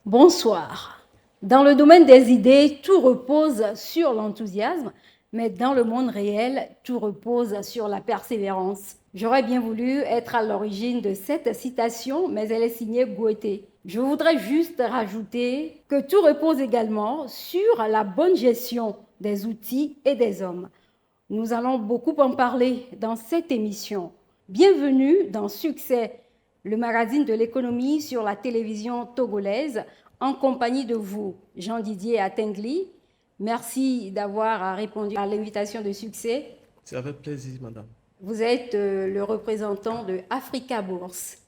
Bonsoir. Dans le domaine des idées, tout repose sur l'enthousiasme, mais dans le monde réel, tout repose sur la persévérance. J'aurais bien voulu être à l'origine de cette citation, mais elle est signée Goethe. Je voudrais juste rajouter que tout repose également sur la bonne gestion des outils et des hommes. Nous allons beaucoup en parler dans cette émission. Bienvenue dans Succès, le magazine de l'économie sur la télévision togolaise, en compagnie de vous, Jean-Didier Atengli. Merci d'avoir répondu à l'invitation de Succès. C'est avec plaisir, madame. Vous êtes le représentant de Africa Bourse.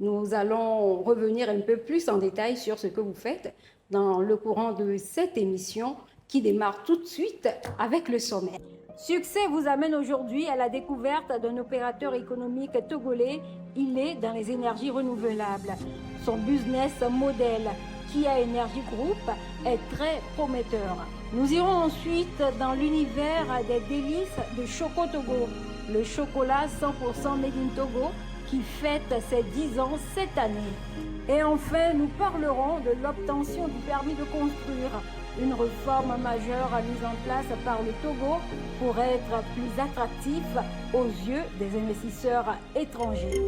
Nous allons revenir un peu plus en détail sur ce que vous faites dans le courant de cette émission qui démarre tout de suite avec le sommaire. Succès vous amène aujourd'hui à la découverte d'un opérateur économique togolais. Il est dans les énergies renouvelables. Son business model, Kia Energy Group, est très prometteur. Nous irons ensuite dans l'univers des délices de Choco Togo, le chocolat 100% Made in Togo qui fête ses 10 ans cette année. Et enfin, nous parlerons de l'obtention du permis de construire, une réforme majeure mise en place par le Togo pour être plus attractif aux yeux des investisseurs étrangers.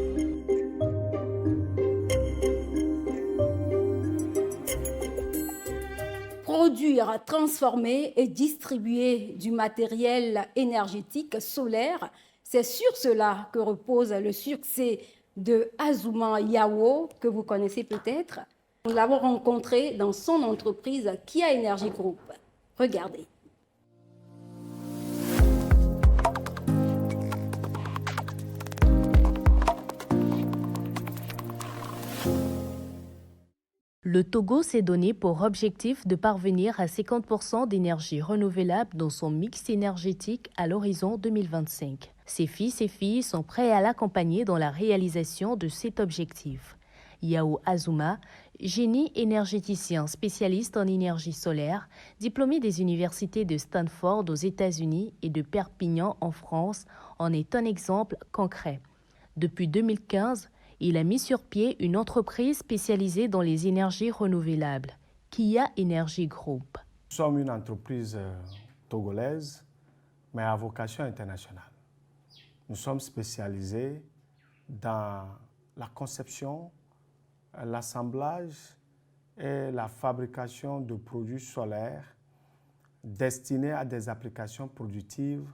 Produire, transformer et distribuer du matériel énergétique solaire, c'est sur cela que repose le succès de Azuma Yao, que vous connaissez peut-être. Nous l'avons rencontré dans son entreprise Kia Energy Group. Regardez. Le Togo s'est donné pour objectif de parvenir à 50% d'énergie renouvelable dans son mix énergétique à l'horizon 2025. Ses fils et filles sont prêts à l'accompagner dans la réalisation de cet objectif. Yao Azuma, génie énergéticien spécialiste en énergie solaire, diplômé des universités de Stanford aux États-Unis et de Perpignan en France, en est un exemple concret. Depuis 2015, il a mis sur pied une entreprise spécialisée dans les énergies renouvelables, Kia Energy Group. Nous sommes une entreprise togolaise, mais à vocation internationale. Nous sommes spécialisés dans la conception, l'assemblage et la fabrication de produits solaires destinés à des applications productives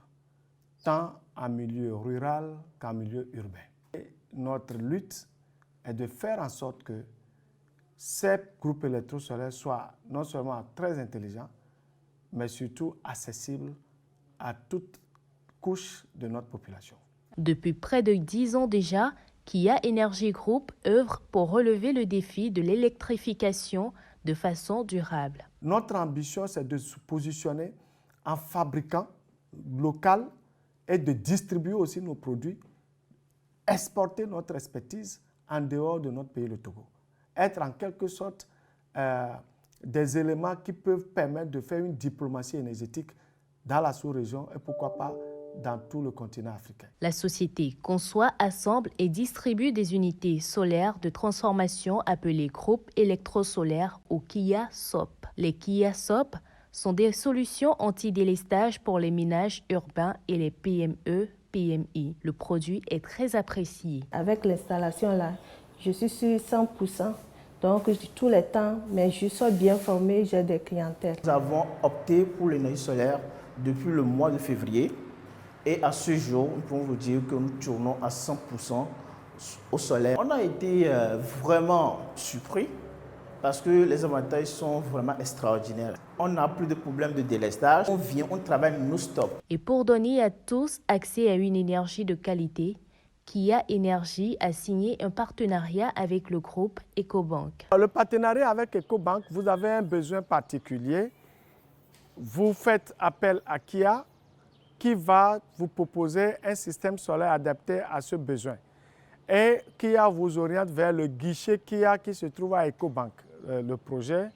tant en milieu rural qu'en milieu urbain. Et notre lutte est de faire en sorte que ces groupes électrosolaires soient non seulement très intelligents, mais surtout accessibles à toute couche de notre population. Depuis près de 10 ans déjà, Kia Energy Group œuvre pour relever le défi de l'électrification de façon durable. Notre ambition, c'est de se positionner en fabricant local et de distribuer aussi nos produits, exporter notre expertise en dehors de notre pays, le Togo. Être en quelque sorte des éléments qui peuvent permettre de faire une diplomatie énergétique dans la sous-région et pourquoi pas dans tout le continent africain. La société conçoit, assemble et distribue des unités solaires de transformation appelées groupes électrosolaires ou Kia SOP. Les Kia SOP sont des solutions anti-délestage pour les ménages urbains et les PME, PMI. Le produit est très apprécié. Avec l'installation là, je suis sur 100%. Donc, tous les temps, mais je suis bien formée, j'ai des clientèles. Nous avons opté pour l'énergie solaire depuis le mois de février. Et à ce jour, nous pouvons vous dire que nous tournons à 100% au solaire. On a été vraiment surpris parce que les avantages sont vraiment extraordinaires. On n'a plus de problème de délestage. On vient, on travaille non-stop. Et pour donner à tous accès à une énergie de qualité, Kia Energy a signé un partenariat avec le groupe Ecobank. Le partenariat avec Ecobank, vous avez un besoin particulier. Vous faites appel à Kia qui va vous proposer un système solaire adapté à ce besoin. Et Kia vous oriente vers le guichet Kia qui se trouve à Ecobank, le projet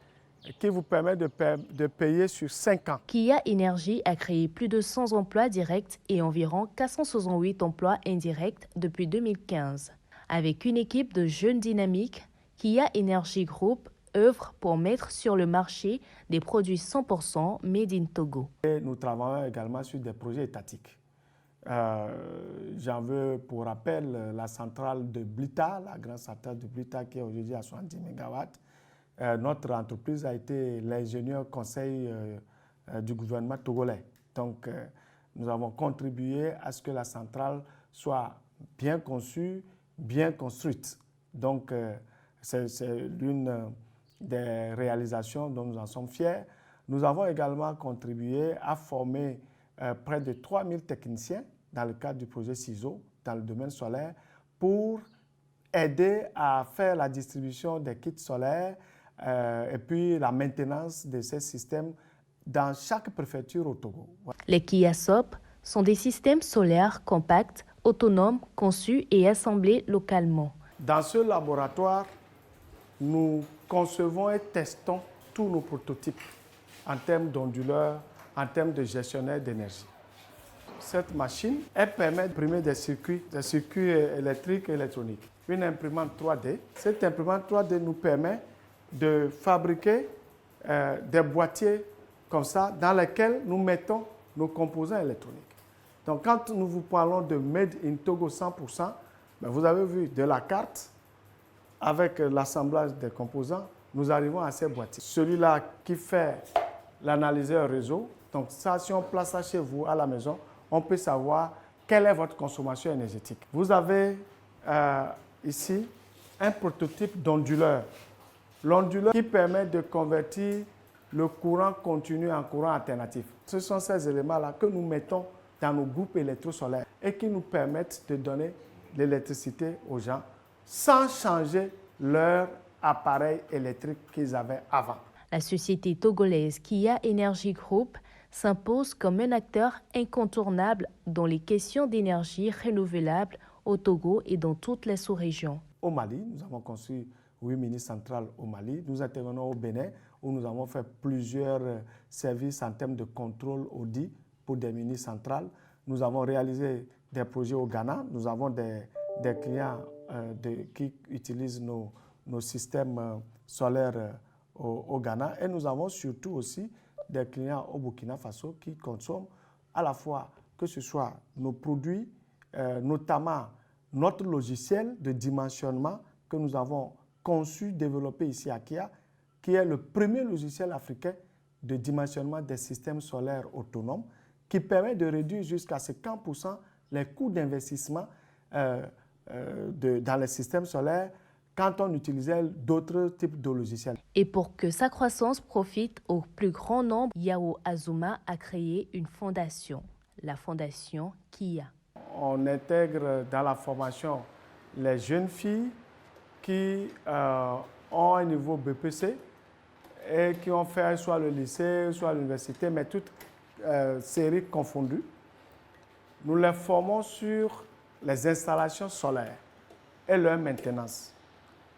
qui vous permet de payer sur 5 ans. Kia Energy a créé plus de 100 emplois directs et environ 468 emplois indirects depuis 2015. Avec une équipe de jeunes dynamiques, Kia Energy Group œuvre pour mettre sur le marché des produits 100% made in Togo. Et nous travaillons également sur des projets étatiques. J'en veux pour rappel la centrale de Blita, la grande centrale de Blita qui est aujourd'hui à 70 MW. Notre entreprise a été l'ingénieur conseil du gouvernement togolais. Donc, nous avons contribué à ce que la centrale soit bien conçue, bien construite. Donc, c'est l'une des réalisations dont nous en sommes fiers. Nous avons également contribué à former près de 3000 techniciens dans le cadre du projet CISO, dans le domaine solaire, pour aider à faire la distribution des kits solaires et puis la maintenance de ces systèmes dans chaque préfecture au Togo. Les KIASOP sont des systèmes solaires compacts, autonomes, conçus et assemblés localement. Dans ce laboratoire, nous concevons et testons tous nos prototypes en termes d'onduleurs, en termes de gestionnaire d'énergie. Cette machine, elle permet d'imprimer des circuits électriques et électroniques. Une imprimante 3D. Cette imprimante 3D nous permet de fabriquer des boîtiers comme ça, dans lesquels nous mettons nos composants électroniques. Donc, quand nous vous parlons de Made in Togo 100%, ben vous avez vu de la carte, avec l'assemblage des composants, nous arrivons à ces boîtiers. Celui-là qui fait l'analyseur réseau, donc ça, si on place ça chez vous à la maison, on peut savoir quelle est votre consommation énergétique. Vous avez ici un prototype d'onduleur. L'onduleur qui permet de convertir le courant continu en courant alternatif. Ce sont ces éléments-là que nous mettons dans nos groupes électrosolaires et qui nous permettent de donner l'électricité aux gens sans changer leur appareil électrique qu'ils avaient avant. La société togolaise Kia Energy Group s'impose comme un acteur incontournable dans les questions d'énergie renouvelable au Togo et dans toutes les sous-régions. Au Mali, nous avons construit 8 mini-centrales au Mali. Nous intervenons au Bénin où nous avons fait plusieurs services en termes de contrôle audit pour des mini-centrales. Nous avons réalisé des projets au Ghana. Nous avons des clients qui utilisent nos systèmes solaires au Ghana. Et nous avons surtout aussi des clients au Burkina Faso qui consomment à la fois que ce soit nos produits, notamment notre logiciel de dimensionnement que nous avons conçu, développé ici à Kia, qui est le premier logiciel africain de dimensionnement des systèmes solaires autonomes, qui permet de réduire jusqu'à 50% les coûts d'investissement dans les systèmes solaires quand on utilisait d'autres types de logiciels. Et pour que sa croissance profite au plus grand nombre, Yao Azuma a créé une fondation, la fondation Kia. On intègre dans la formation les jeunes filles qui ont un niveau BPC et qui ont fait soit le lycée, soit l'université, mais toutes séries confondues. Nous les formons sur les installations solaires et leur maintenance.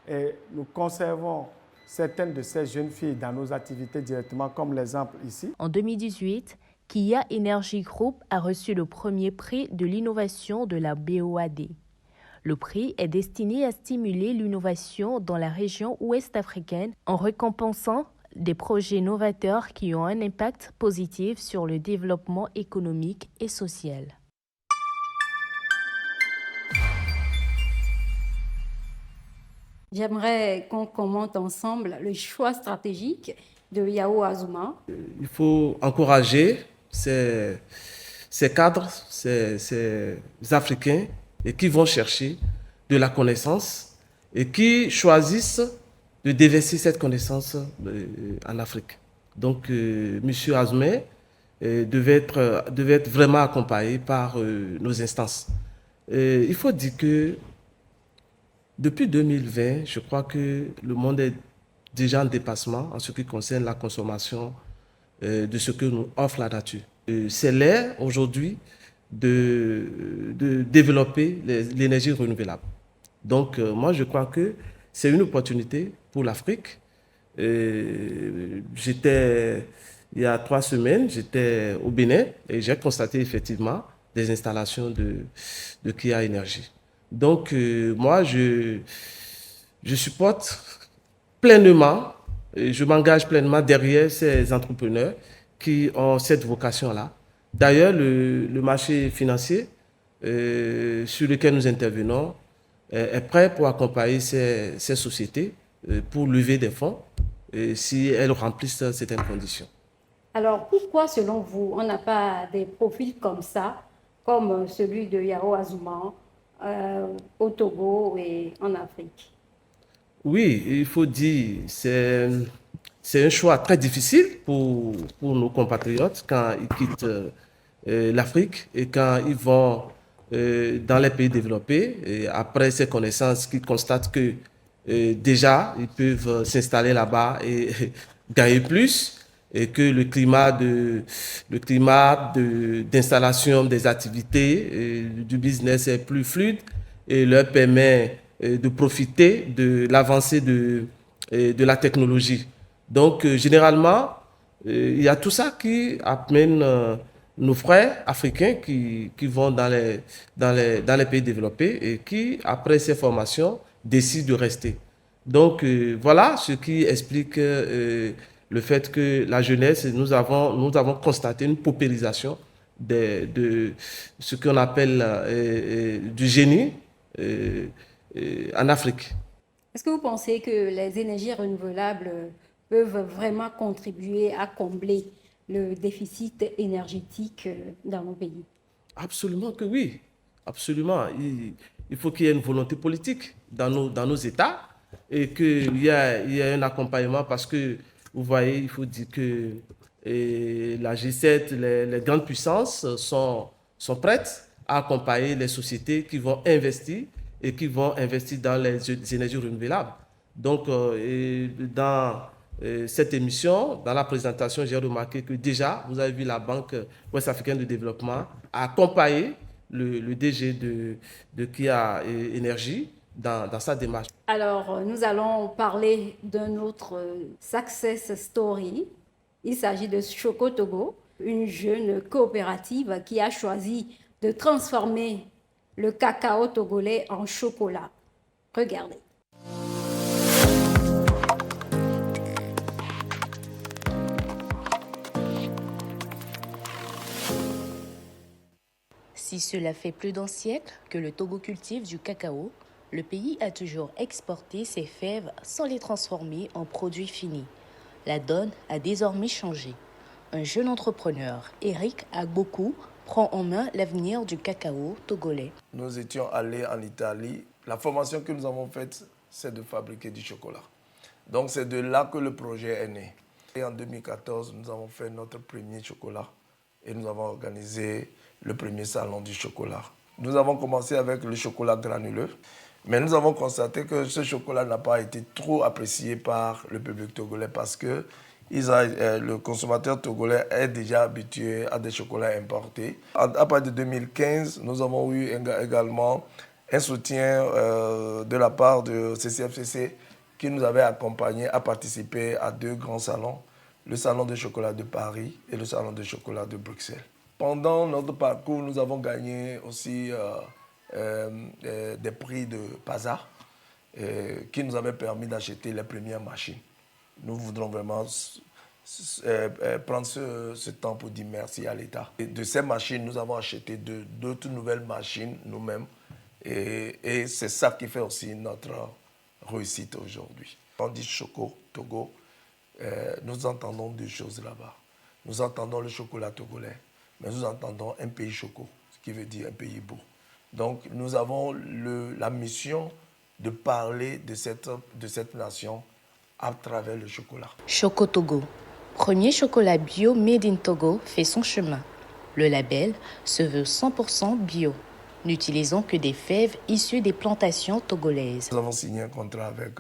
Et nous conservons certaines de ces jeunes filles dans nos activités directement, comme l'exemple ici. En 2018, Kia Energy Group a reçu le premier prix de l'innovation de la BOAD. Le prix est destiné à stimuler l'innovation dans la région ouest africaine en récompensant des projets novateurs qui ont un impact positif sur le développement économique et social. J'aimerais qu'on commente ensemble le choix stratégique de Yao Azuma. Il faut encourager ces cadres, ces Africains et qui vont chercher de la connaissance et qui choisissent de déverser cette connaissance en Afrique. Donc, M. Azuma devait être vraiment accompagné par nos instances. Il faut dire que depuis 2020, je crois que le monde est déjà en dépassement en ce qui concerne la consommation de ce que nous offre la nature. C'est l'ère aujourd'hui de développer l'énergie renouvelable. Donc, moi, je crois que c'est une opportunité pour l'Afrique. Il y a 3 semaines, j'étais au Bénin et j'ai constaté effectivement des installations de Kia Energy. Donc, moi, je supporte pleinement Et je m'engage pleinement derrière ces entrepreneurs qui ont cette vocation-là. D'ailleurs, le marché financier sur lequel nous intervenons est prêt pour accompagner ces sociétés pour lever des fonds si elles remplissent certaines conditions. Alors, pourquoi, selon vous, on n'a pas des profils comme ça, comme celui de Yao Azuma au Togo et en Afrique? Oui, il faut dire, c'est un choix très difficile pour nos compatriotes quand ils quittent l'Afrique et quand ils vont dans les pays développés. Et après ces connaissances, qu'ils constatent que déjà, ils peuvent s'installer là-bas et gagner plus et que d'installation des activités, du business est plus fluide et leur permet de profiter de l'avancée de la technologie. Donc, généralement, il y a tout ça qui amène nos frères africains qui vont dans les pays développés et qui, après ces formations, décident de rester. Donc, voilà ce qui explique le fait que la jeunesse, nous avons constaté une paupérisation de ce qu'on appelle du génie en Afrique. Est-ce que vous pensez que les énergies renouvelables peuvent vraiment contribuer à combler le déficit énergétique dans nos pays? Absolument que oui. Absolument. Il faut qu'il y ait une volonté politique dans nos États et qu'il y ait un accompagnement parce que, vous voyez, il faut dire que la G7, les grandes puissances sont prêtes à accompagner les sociétés qui vont investir et qui vont investir dans les énergies renouvelables. Donc, dans cette émission, dans la présentation, j'ai remarqué que déjà, vous avez vu la Banque ouest-africaine de développement accompagner le DG de Kia Énergie dans sa démarche. Alors, nous allons parler d'un autre success story. Il s'agit de Choco Togo, une jeune coopérative qui a choisi de transformer le cacao togolais en chocolat. Regardez. Si cela fait plus d'un siècle que le Togo cultive du cacao, le pays a toujours exporté ses fèves sans les transformer en produits finis. La donne a désormais changé. Un jeune entrepreneur, Eric Agbokou, prend en main l'avenir du cacao togolais. Nous étions allés en Italie. La formation que nous avons faite, c'est de fabriquer du chocolat. Donc c'est de là que le projet est né. Et en 2014, nous avons fait notre premier chocolat et nous avons organisé le premier salon du chocolat. Nous avons commencé avec le chocolat granuleux, mais nous avons constaté que ce chocolat n'a pas été trop apprécié par le public togolais parce que le consommateur togolais est déjà habitué à des chocolats importés. À partir de 2015, nous avons eu également un soutien de la part de CCFCC qui nous avait accompagnés à participer à 2 grands salons, le salon de chocolat de Paris et le salon de chocolat de Bruxelles. Pendant notre parcours, nous avons gagné aussi des prix de PASA qui nous avaient permis d'acheter les premières machines. Nous voudrons vraiment prendre ce temps pour dire merci à l'État. Et de ces machines, nous avons acheté d'autres nouvelles machines nous-mêmes. Et c'est ça qui fait aussi notre réussite aujourd'hui. Quand on dit Choco Togo, nous entendons 2 choses là-bas. Nous entendons le chocolat togolais, mais nous entendons un pays choco, ce qui veut dire un pays beau. Donc nous avons la mission de parler de cette nation à travers le chocolat. Choco Togo, premier chocolat bio made in Togo, fait son chemin. Le label se veut 100% bio, n'utilisant que des fèves issues des plantations togolaises. Nous avons signé un contrat avec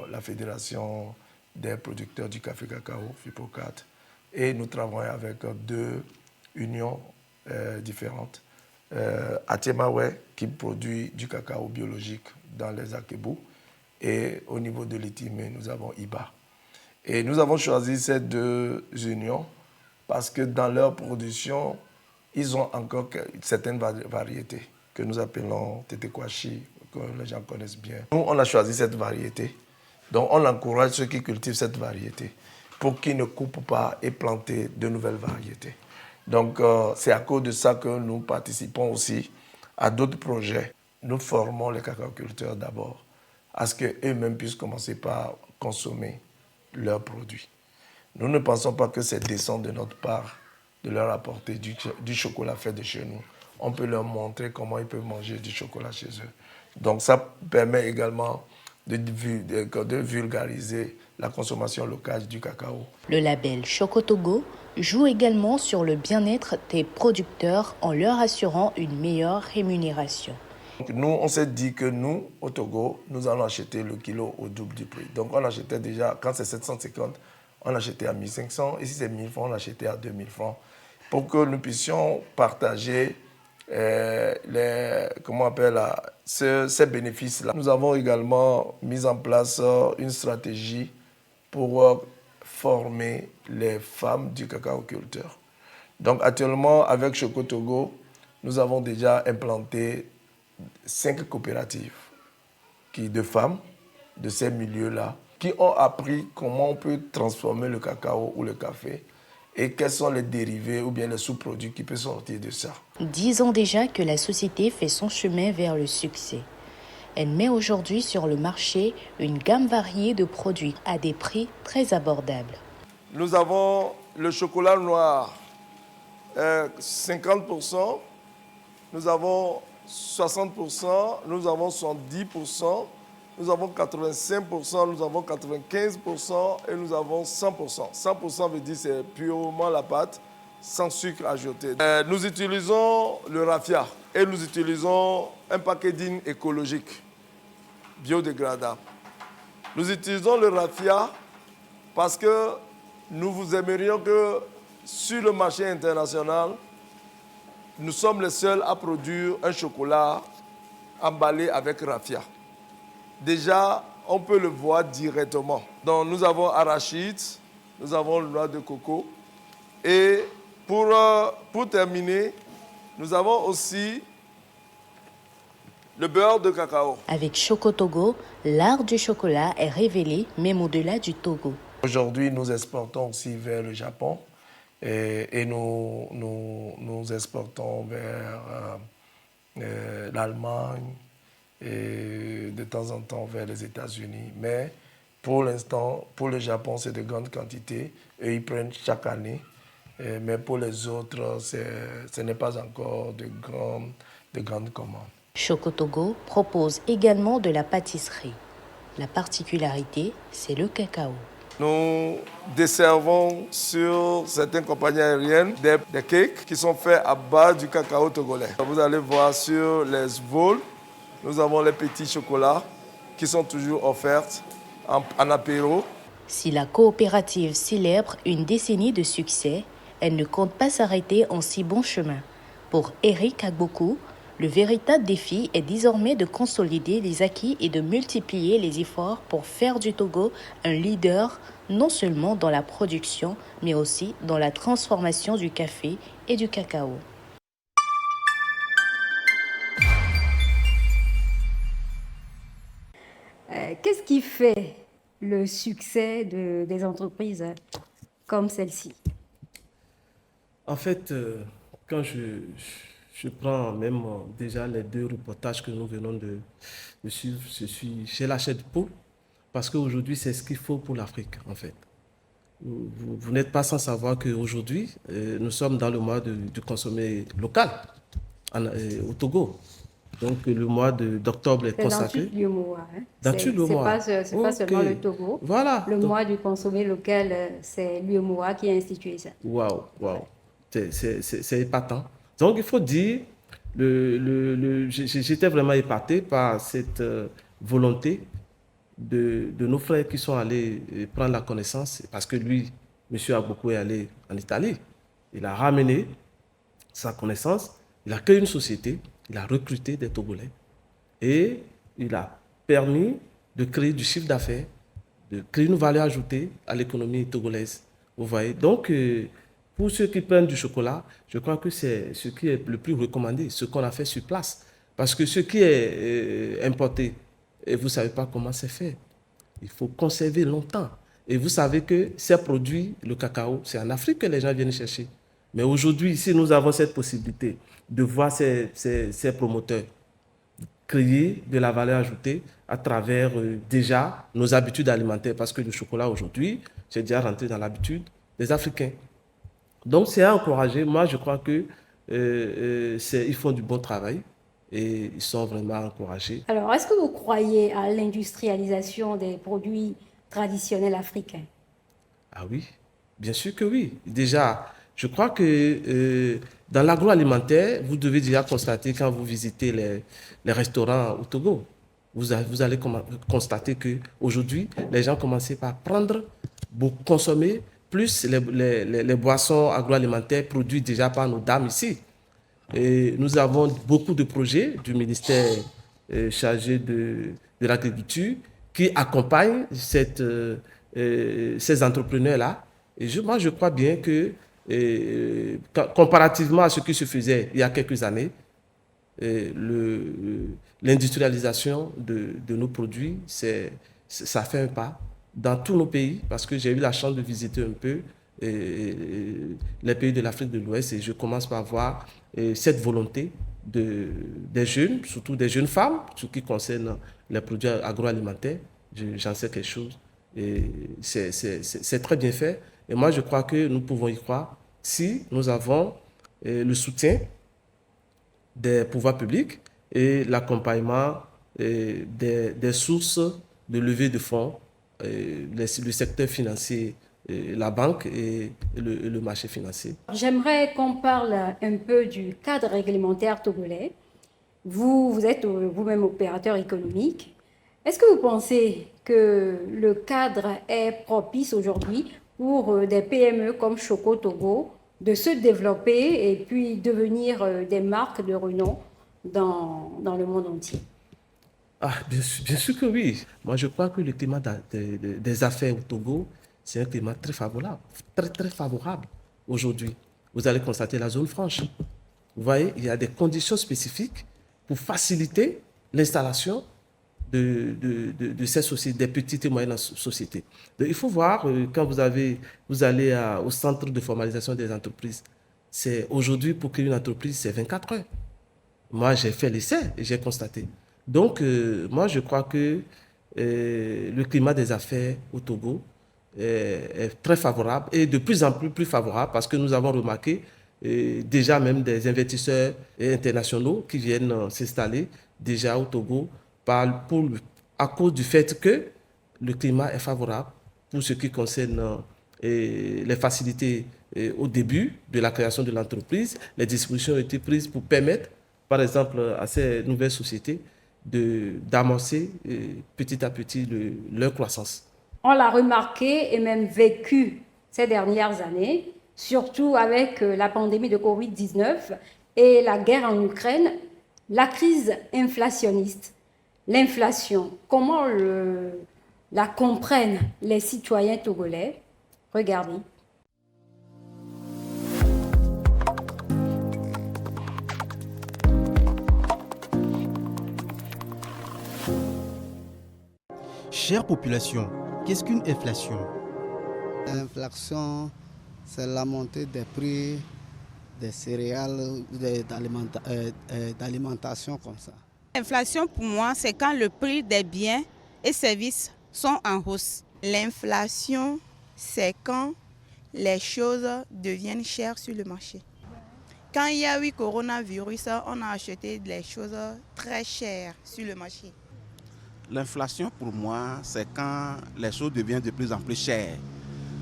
la Fédération des producteurs du café cacao, FIPOCAT, et nous travaillons avec 2 unions différentes. Atiemawe, qui produit du cacao biologique dans les Akebou, et au niveau de l'Itimé, nous avons IBA. Et nous avons choisi ces 2 unions parce que dans leur production, ils ont encore certaines variétés que nous appelons Tetekwashi, que les gens connaissent bien. Nous, on a choisi cette variété Donc on encourage ceux qui cultivent cette variété pour qu'ils ne coupent pas et planter de nouvelles variétés. Donc c'est à cause de ça que nous participons aussi à d'autres projets. Nous formons les cacaoculteurs d'abord à ce qu'eux-mêmes puissent commencer par consommer leurs produits. Nous ne pensons pas que c'est décent de notre part de leur apporter du chocolat fait de chez nous. On peut leur montrer comment ils peuvent manger du chocolat chez eux. Donc ça permet également de vulgariser la consommation locale du cacao. Le label Chocotogo joue également sur le bien-être des producteurs en leur assurant une meilleure rémunération. Donc nous, on s'est dit que nous, au Togo, nous allons acheter le kilo au double du prix. Donc on achetait déjà, quand c'est 750, on achetait à 1500. Et si c'est 1000 francs, on achetait à 2000 francs. Pour que nous puissions partager ces bénéfices-là. Nous avons également mis en place une stratégie pour former les femmes du cacaoculteur. Donc actuellement, avec Chocotogo, nous avons déjà implanté 5 coopératives de femmes de ces milieux-là qui ont appris comment on peut transformer le cacao ou le café et quels sont les dérivés ou bien les sous-produits qui peuvent sortir de ça. 10 ans déjà que la société fait son chemin vers le succès. Elle met aujourd'hui sur le marché une gamme variée de produits à des prix très abordables. Nous avons le chocolat noir, 50%, nous avons 60%, nous avons 70%, nous avons 85%, nous avons 95% et nous avons 100%. 100% veut dire c'est purement la pâte, sans sucre ajouté. Nous utilisons le raffia et nous utilisons un packaging écologique, biodégradable. Nous utilisons le raffia parce que nous vous aimerions que sur le marché international, nous sommes les seuls à produire un chocolat emballé avec raffia. Déjà, on peut le voir directement. Donc, nous avons arachide, nous avons le noix de coco. Et pour terminer, nous avons aussi le beurre de cacao. Avec Chocotogo, l'art du chocolat est révélé même au-delà du Togo. Aujourd'hui, nous exportons aussi vers le Japon et nous exportons vers l'Allemagne et de temps en temps vers les États-Unis. Mais pour l'instant, pour le Japon, c'est de grandes quantités et ils prennent chaque année. Mais pour les autres, ce n'est pas encore de grandes commandes. Chocotogo propose également de la pâtisserie. La particularité, c'est le cacao. Nous desservons sur certaines compagnies aériennes des cakes qui sont faits à base du cacao togolais. Vous allez voir sur les vols, nous avons les petits chocolats qui sont toujours offerts en apéro. Si la coopérative célèbre une décennie de succès, elle ne compte pas s'arrêter en si bon chemin. Pour Eric Agbokou, le véritable défi est désormais de consolider les acquis et de multiplier les efforts pour faire du Togo un leader non seulement dans la production, mais aussi dans la transformation du café et du cacao. Qu'est-ce qui fait le succès des entreprises comme celle-ci? En fait, quand je prends même déjà les 2 reportages que nous venons de suivre, je suis chez la chaîne Pau, parce qu'aujourd'hui, c'est ce qu'il faut pour l'Afrique, en fait. Vous n'êtes pas sans savoir qu'aujourd'hui, nous sommes dans le mois de consommer local au Togo. Donc, le mois d'octobre est consacré. C'est dans tout le mois. Dans tout le mois. C'est pas seulement le Togo. Voilà. Le mois du consommer local, c'est l'UEMOA qui a institué ça. Waouh. C'est épatant. Donc, il faut dire, j'étais vraiment épaté par cette volonté de nos frères qui sont allés prendre la connaissance, parce que lui, M. Agbokou est allé en Italie. Il a ramené sa connaissance, il a créé une société, il a recruté des Togolais et il a permis de créer du chiffre d'affaires, de créer une valeur ajoutée à l'économie togolaise. Vous voyez? Donc, pour ceux qui prennent du chocolat, je crois que c'est ce qui est le plus recommandé, ce qu'on a fait sur place. Parce que ce qui est importé, et vous ne savez pas comment c'est fait. Il faut conserver longtemps. Et vous savez que ces produits, le cacao, c'est en Afrique que les gens viennent chercher. Mais aujourd'hui, ici, nous avons cette possibilité de voir ces promoteurs créer de la valeur ajoutée à travers déjà nos habitudes alimentaires. Parce que le chocolat, aujourd'hui, c'est déjà rentré dans l'habitude des Africains. Donc, c'est à encourager. Moi, je crois que ils font du bon travail et ils sont vraiment encouragés. Alors, est-ce que vous croyez à l'industrialisation des produits traditionnels africains? Ah oui, bien sûr que oui. Déjà, je crois que dans l'agroalimentaire, vous devez déjà constater quand vous visitez les restaurants au Togo, vous allez constater qu'aujourd'hui, les gens commencent par consommer plus les boissons agroalimentaires produites déjà par nos dames ici. Et nous avons beaucoup de projets du ministère chargé de l'agriculture qui accompagnent ces entrepreneurs-là. Et moi, je crois bien que, comparativement à ce qui se faisait il y a quelques années, l'industrialisation de nos produits, ça fait un pas dans tous nos pays, parce que j'ai eu la chance de visiter un peu les pays de l'Afrique de l'Ouest et je commence par voir cette volonté des jeunes, surtout des jeunes femmes, ce qui concerne les produits agroalimentaires. J'en sais quelque chose. Et c'est très bien fait. Et moi, je crois que nous pouvons y croire si nous avons le soutien des pouvoirs publics et l'accompagnement des sources de levée de fonds, le secteur financier, la banque et le marché financier. J'aimerais qu'on parle un peu du cadre réglementaire togolais. Vous êtes vous-même opérateur économique. Est-ce que vous pensez que le cadre est propice aujourd'hui pour des PME comme Choco Togo de se développer et puis devenir des marques de renom dans le monde entier? Ah, bien sûr que oui. Moi, je crois que le climat des affaires au Togo, c'est un climat très favorable, très favorable aujourd'hui. Vous allez constater la zone franche. Vous voyez, il y a des conditions spécifiques pour faciliter l'installation de ces sociétés, des petites et moyennes sociétés. Donc, il faut voir, quand vous allez au centre de formalisation des entreprises, c'est aujourd'hui, pour créer une entreprise, c'est 24 heures. Moi, j'ai fait l'essai et j'ai constaté. Donc, moi, je crois que le climat des affaires au Togo est très favorable et de plus en plus favorable parce que nous avons remarqué déjà même des investisseurs internationaux qui viennent s'installer déjà au Togo à cause du fait que le climat est favorable pour ce qui concerne les facilités au début de la création de l'entreprise. Les dispositions ont été prises pour permettre, par exemple, à ces nouvelles sociétés d'amorcer petit à petit leur croissance. On l'a remarqué et même vécu ces dernières années, surtout avec la pandémie de Covid-19 et la guerre en Ukraine, la crise inflationniste, l'inflation, comment la comprennent les citoyens togolais? Regardez. Chère population, qu'est-ce qu'une inflation? L'inflation, c'est la montée des prix des céréales, d'alimentation comme ça. L'inflation, pour moi, c'est quand le prix des biens et services sont en hausse. L'inflation, c'est quand les choses deviennent chères sur le marché. Quand il y a eu coronavirus, on a acheté des choses très chères sur le marché. L'inflation, pour moi, c'est quand les choses deviennent de plus en plus chères.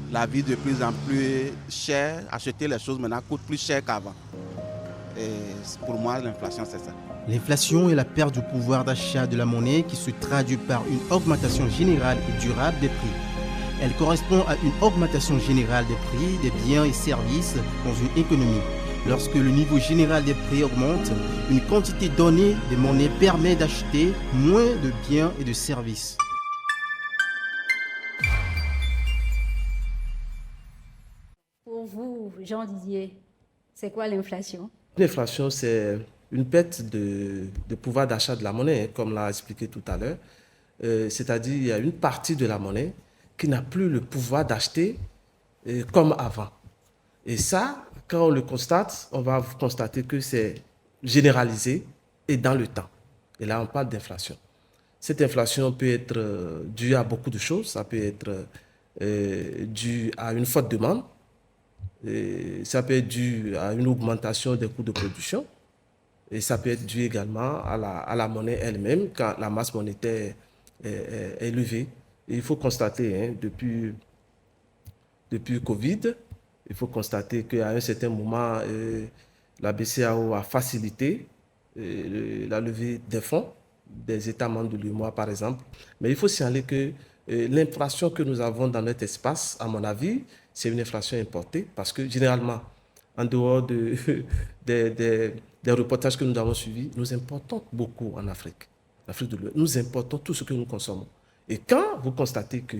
La vie de plus en plus chère, acheter les choses maintenant coûte plus cher qu'avant. Et pour moi, l'inflation, c'est ça. L'inflation est la perte du pouvoir d'achat de la monnaie qui se traduit par une augmentation générale et durable des prix. Elle correspond à une augmentation générale des prix des biens et services dans une économie. Lorsque le niveau général des prix augmente, une quantité donnée de monnaie permet d'acheter moins de biens et de services. Pour vous, Jean Didier, c'est quoi l'inflation? L'inflation, c'est une perte de pouvoir d'achat de la monnaie, comme l'a expliqué tout à l'heure. c'est-à-dire il y a une partie de la monnaie qui n'a plus le pouvoir d'acheter comme avant. Et ça, quand on le constate, on va constater que c'est généralisé et dans le temps. Et là, on parle d'inflation. Cette inflation peut être due à beaucoup de choses. Ça peut être due à une forte demande. Et ça peut être dû à une augmentation des coûts de production. Et ça peut être dû également à la monnaie elle-même, quand la masse monétaire est élevée. Et il faut constater, hein, depuis Covid, il faut constater qu'à un certain moment, la BCEAO a facilité la levée des fonds des États membres de l'UEMOA, par exemple. Mais il faut signaler que l'inflation que nous avons dans notre espace, à mon avis, c'est une inflation importée parce que généralement, en dehors des reportages que nous avons suivis, nous importons beaucoup en Afrique. L'Afrique de l'Ouest, nous importons tout ce que nous consommons. Et quand vous constatez que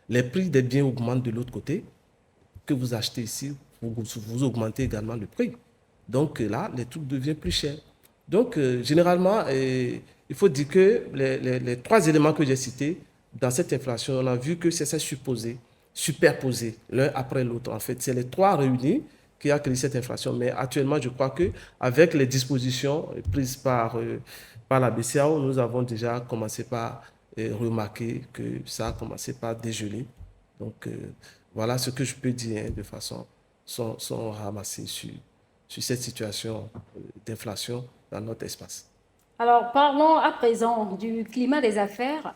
les prix des biens augmentent de l'autre côté, que vous achetez ici, vous augmentez également le prix. Donc là, les trucs deviennent plus chers. Donc, généralement, il faut dire que les trois éléments que j'ai cités, dans cette inflation, on a vu que c'est ça superposé, l'un après l'autre. En fait, c'est les trois réunis qui a créé cette inflation. Mais actuellement, je crois qu'avec les dispositions prises par la BCEAO, nous avons déjà commencé par remarquer que ça a commencé par dégeler. Donc, voilà ce que je peux dire, hein, de façon sans ramasser sur cette situation d'inflation dans notre espace. Alors, parlons à présent du climat des affaires.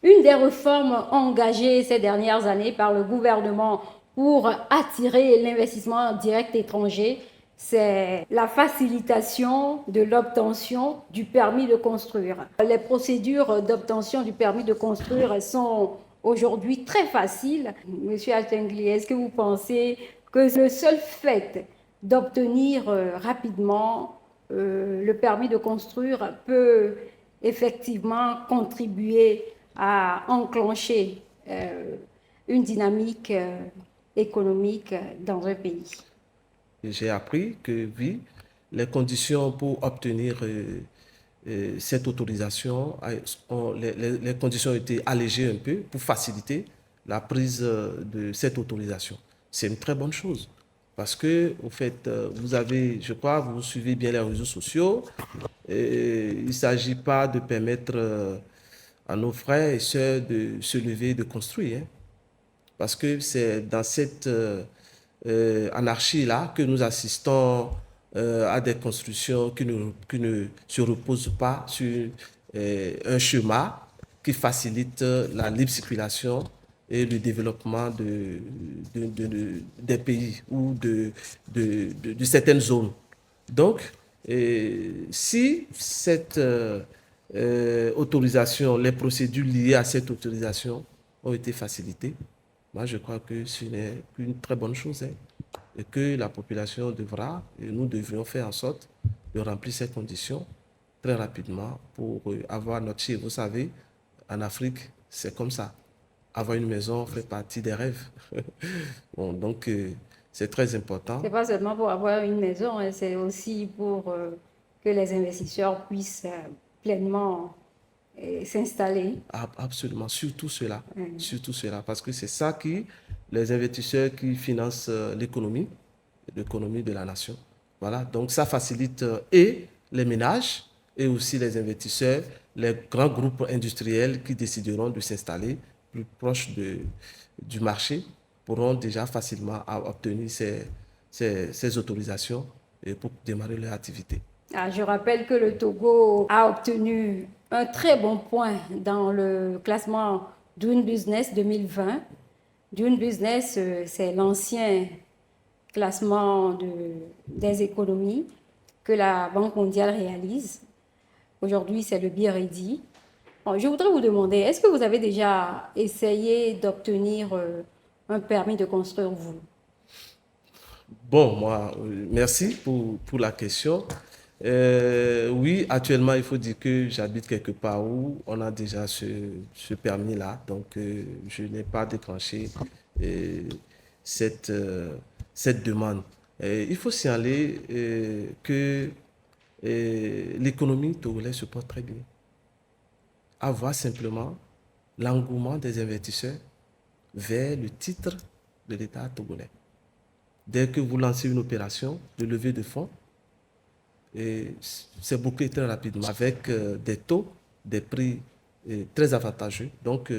Une des réformes engagées ces dernières années par le gouvernement pour attirer l'investissement direct étranger, c'est la facilitation de l'obtention du permis de construire. Les procédures d'obtention du permis de construire sont aujourd'hui très faciles. Monsieur Altengli, est-ce que vous pensez que le seul fait d'obtenir rapidement le permis de construire peut effectivement contribuer à enclencher une dynamique économique dans un pays? J'ai appris que oui, les conditions pour obtenir cette autorisation, les conditions ont été allégées un peu pour faciliter la prise de cette autorisation. C'est une très bonne chose. Parce que, au fait, vous avez, je crois, vous suivez bien les réseaux sociaux. Il ne s'agit pas de permettre à nos frères et sœurs de se lever et de construire. Hein. Parce que c'est dans cette anarchie-là que nous assistons à des constructions qui ne se reposent pas sur un chemin qui facilite la libre circulation et le développement des pays ou de certaines zones. Donc, si cette autorisation, les procédures liées à cette autorisation ont été facilitées, moi je crois que ce n'est qu'une très bonne chose, hein, et que la population devra, et nous devrions faire en sorte de remplir ces conditions très rapidement pour avoir notre chez. Vous savez, en Afrique, c'est comme ça. Avoir une maison fait partie des rêves. Bon, donc, c'est très important. Ce n'est pas seulement pour avoir une maison, hein, c'est aussi pour que les investisseurs puissent pleinement s'installer. Absolument, surtout cela. Surtout cela, parce que c'est ça les investisseurs qui financent l'économie de la nation. Voilà, donc ça facilite et les ménages et aussi les investisseurs, les grands groupes industriels qui décideront de s'installer plus proche du marché pourront déjà facilement obtenir ces autorisations pour démarrer leur activité. Je rappelle que le Togo a obtenu un très bon point dans le classement Doing Business 2020. Doing Business, c'est l'ancien classement des économies que la Banque mondiale réalise. Aujourd'hui, c'est le BREDI. Bon, je voudrais vous demander, est-ce que vous avez déjà essayé d'obtenir un permis de construire, vous? Bon, moi, merci pour la question. Oui, actuellement, il faut dire que j'habite quelque part où on a déjà ce permis-là. Donc, je n'ai pas déclenché cette demande. Il faut signaler que l'économie togolaise se porte très bien. À voir simplement l'engouement des investisseurs vers le titre de l'État togolais. Dès que vous lancez une opération de levée de fonds, c'est bouclé très rapidement avec des taux, des prix très avantageux. Donc,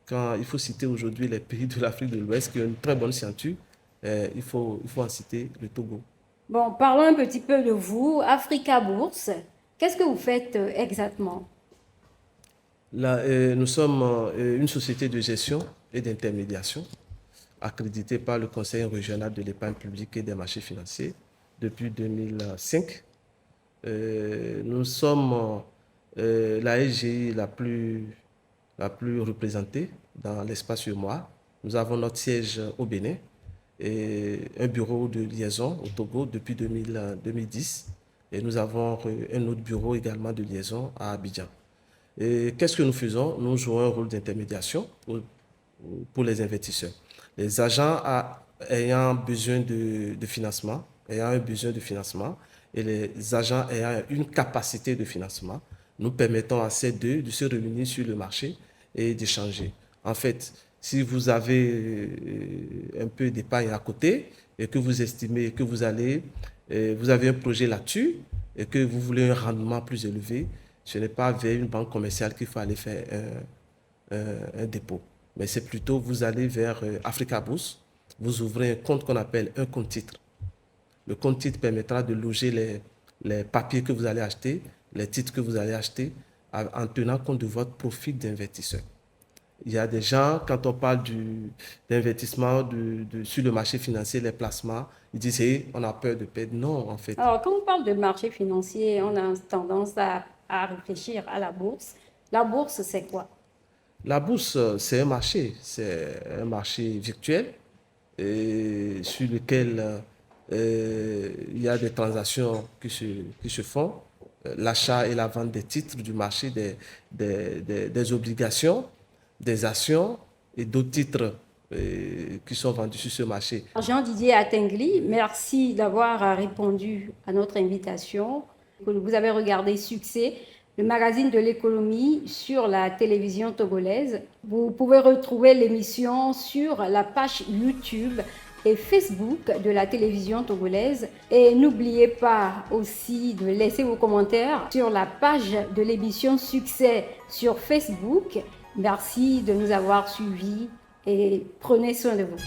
quand il faut citer aujourd'hui les pays de l'Afrique de l'Ouest qui ont une très bonne ceinture, il faut en citer le Togo. Bon, parlons un petit peu de vous, Africa Bourse. Qu'est-ce que vous faites exactement? Là, nous sommes une société de gestion et d'intermédiation accréditée par le Conseil régional de l'épargne publique et des marchés financiers depuis 2005. Nous sommes la SGI la plus représentée dans l'espace UEMOA. Nous avons notre siège au Bénin et un bureau de liaison au Togo depuis 2010. Et nous avons un autre bureau également de liaison à Abidjan. Et qu'est-ce que nous faisons? Nous jouons un rôle d'intermédiation pour les investisseurs. Les agents ayant besoin de financement, et les agents ayant une capacité de financement, nous permettons à ces deux de se réunir sur le marché et d'échanger. En fait, si vous avez un peu d'épargne à côté et que vous estimez que vous avez un projet là-dessus et que vous voulez un rendement plus élevé, ce n'est pas vers une banque commerciale qu'il faut aller faire un dépôt. Mais c'est plutôt, vous allez vers Africa Bourse, vous ouvrez un compte qu'on appelle un compte titre. Le compte titre permettra de loger les papiers que vous allez acheter, les titres que vous allez acheter, en tenant compte de votre profil d'investisseur. Il y a des gens, quand on parle d'investissement sur le marché financier, les placements, ils disent hey, on a peur de perdre. Non, en fait. Alors, quand on parle de marché financier, on a tendance à réfléchir à la bourse. La bourse, c'est quoi? La bourse, c'est un marché virtuel sur lequel il y a des transactions qui se font, l'achat et la vente des titres du marché, des obligations, des actions et d'autres titres qui sont vendus sur ce marché. Jean-Didier Atengli, merci d'avoir répondu à notre invitation. Vous avez regardé Succès, le magazine de l'économie sur la télévision togolaise. Vous pouvez retrouver l'émission sur la page YouTube et Facebook de la télévision togolaise. Et n'oubliez pas aussi de laisser vos commentaires sur la page de l'émission Succès sur Facebook. Merci de nous avoir suivis et prenez soin de vous.